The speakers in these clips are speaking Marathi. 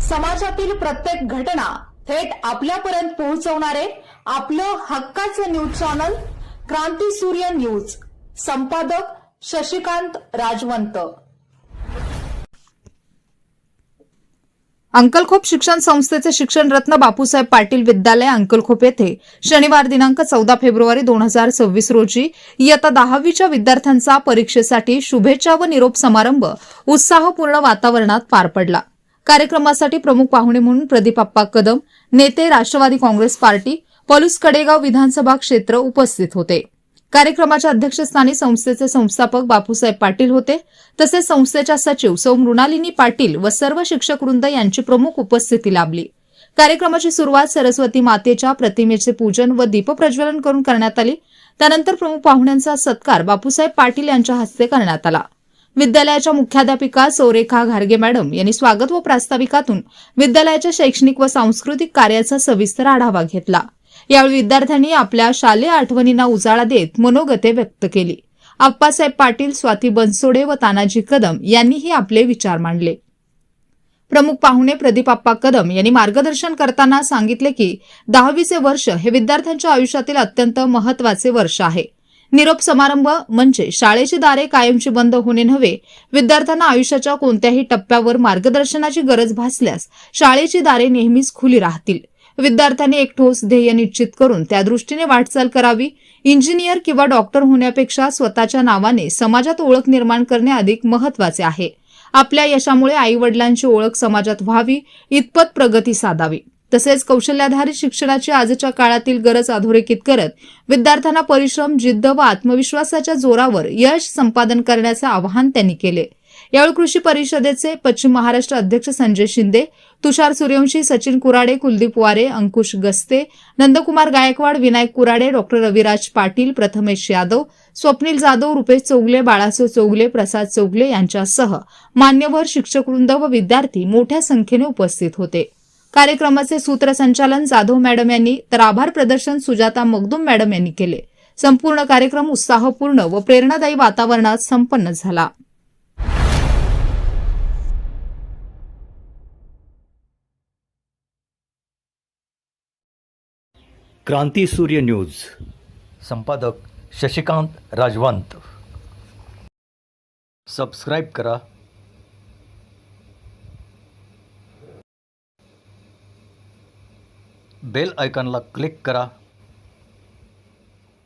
समाजातील प्रत्येक घटना थेट आपल्यापर्यंत पोहोचवणारे आपलं हक्काचं न्यूज चॅनल क्रांती सूर्य न्यूज. संपादक शशिकांत राजवंत. अंकलखोप शिक्षण संस्थेचे शिक्षणरत्न बापूसाहेब पाटील विद्यालय अंकलखोप येथे शनिवार दिनांक 14 फेब्रुवारी 2026 रोजी इयत्ता 10वीच्या विद्यार्थ्यांचा परीक्षेसाठी शुभेच्छा व निरोप समारंभ उत्साहपूर्ण वातावरणात पार पडला. कार्यक्रमासाठी प्रमुख पाहुणे म्हणून प्रदीप कदम, नेते राष्ट्रवादी काँग्रेस पार्टी, पलूस कडेगाव विधानसभा क्षेत्र उपस्थित होते. कार्यक्रमाच्या अध्यक्षस्थानी संस्थेचे संस्थापक बापूसाहेब पाटील होते. तसेच संस्थेच्या सचिव सौ मृणालिनी पाटील व सर्व शिक्षक वृंद यांची प्रमुख उपस्थिती लाभली. कार्यक्रमाची सुरुवात सरस्वती मातेच्या प्रतिमेचे पूजन व दीपप्रज्वलन करून करण्यात आली. त्यानंतर प्रमुख पाहुण्यांचा सत्कार बापूसाहेब पाटील यांच्या हस्ते करण्यात आला. विद्यालयाच्या मुख्याध्यापिका सौरेखा घारगे मॅडम यांनी स्वागत व प्रास्ताविकातून विद्यालयाच्या शैक्षणिक व सांस्कृतिक कार्याचा सविस्तर आढावा घेतला. यावेळी विद्यार्थ्यांनी आपल्या शालेय आठवणींना उजाळा देत मनोगते व्यक्त केली. आप्पासाहेब पाटील, स्वाती बनसोडे व तानाजी कदम यांनीही आपले विचार मांडले. प्रमुख पाहुणे प्रदीप कदम यांनी मार्गदर्शन करताना सांगितले की 10वीचे वर्ष हे विद्यार्थ्यांच्या आयुष्यातील अत्यंत महत्त्वाचे वर्ष आहे. निरोप समारंभ म्हणजे शाळेची दारे कायमची बंद होणे नव्हे. विद्यार्थ्यांना आयुष्याच्या कोणत्याही टप्प्यावर मार्गदर्शनाची गरज भासल्यास शाळेची दारे नेहमीच खुली राहतील. विद्यार्थ्यांनी एक ठोस ध्येय निश्चित करून त्या दृष्टीने वाटचाल करावी. इंजिनियर किंवा डॉक्टर होण्यापेक्षा स्वतःच्या नावाने समाजात ओळख निर्माण करणे अधिक महत्त्वाचे आहे. आपल्या यशामुळे आईवडिलांची ओळख समाजात व्हावी, इतपत प्रगती साधावी. तसेच कौशल्याधारित शिक्षणाची आजच्या काळातील गरज अधोरेखित करत विद्यार्थ्यांना परिश्रम, जिद्द व आत्मविश्वासाच्या जोरावर यश संपादन करण्याचे आवाहन त्यांनी केले. यावेळी कृषी परिषदेचे पश्चिम महाराष्ट्र अध्यक्ष संजय शिंदे, तुषार सूर्यवंशी, सचिन कुराडे, कुलदीप वारे, अंकुश गस्ते, नंदकुमार गायकवाड, विनायक कुराडे, डॉ. रविराज पाटील, प्रथमेश यादव, स्वप्नील जाधव, रुपेश चौगले, बाळासाहेब चौगले, प्रसाद चौगले यांच्यासह मान्यवर, शिक्षकवृंद व विद्यार्थी मोठ्या संख्येने उपस्थित होते. कार्यक्रमाचे सूत्रसंचालन जाधव मॅडम यांनी तर आभार प्रदर्शन सुजाता मगदूम मॅडम यांनी केले. संपूर्ण कार्यक्रम उत्साहपूर्ण व प्रेरणादायी वातावरणात संपन्न झाला. क्रांती सूर्य न्यूज. संपादक शशिकांत राजवंत. सबस्क्राईब करा, बेल आयकॉनला क्लिक करा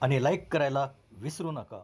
आणि लाईक करायला विसरू नका.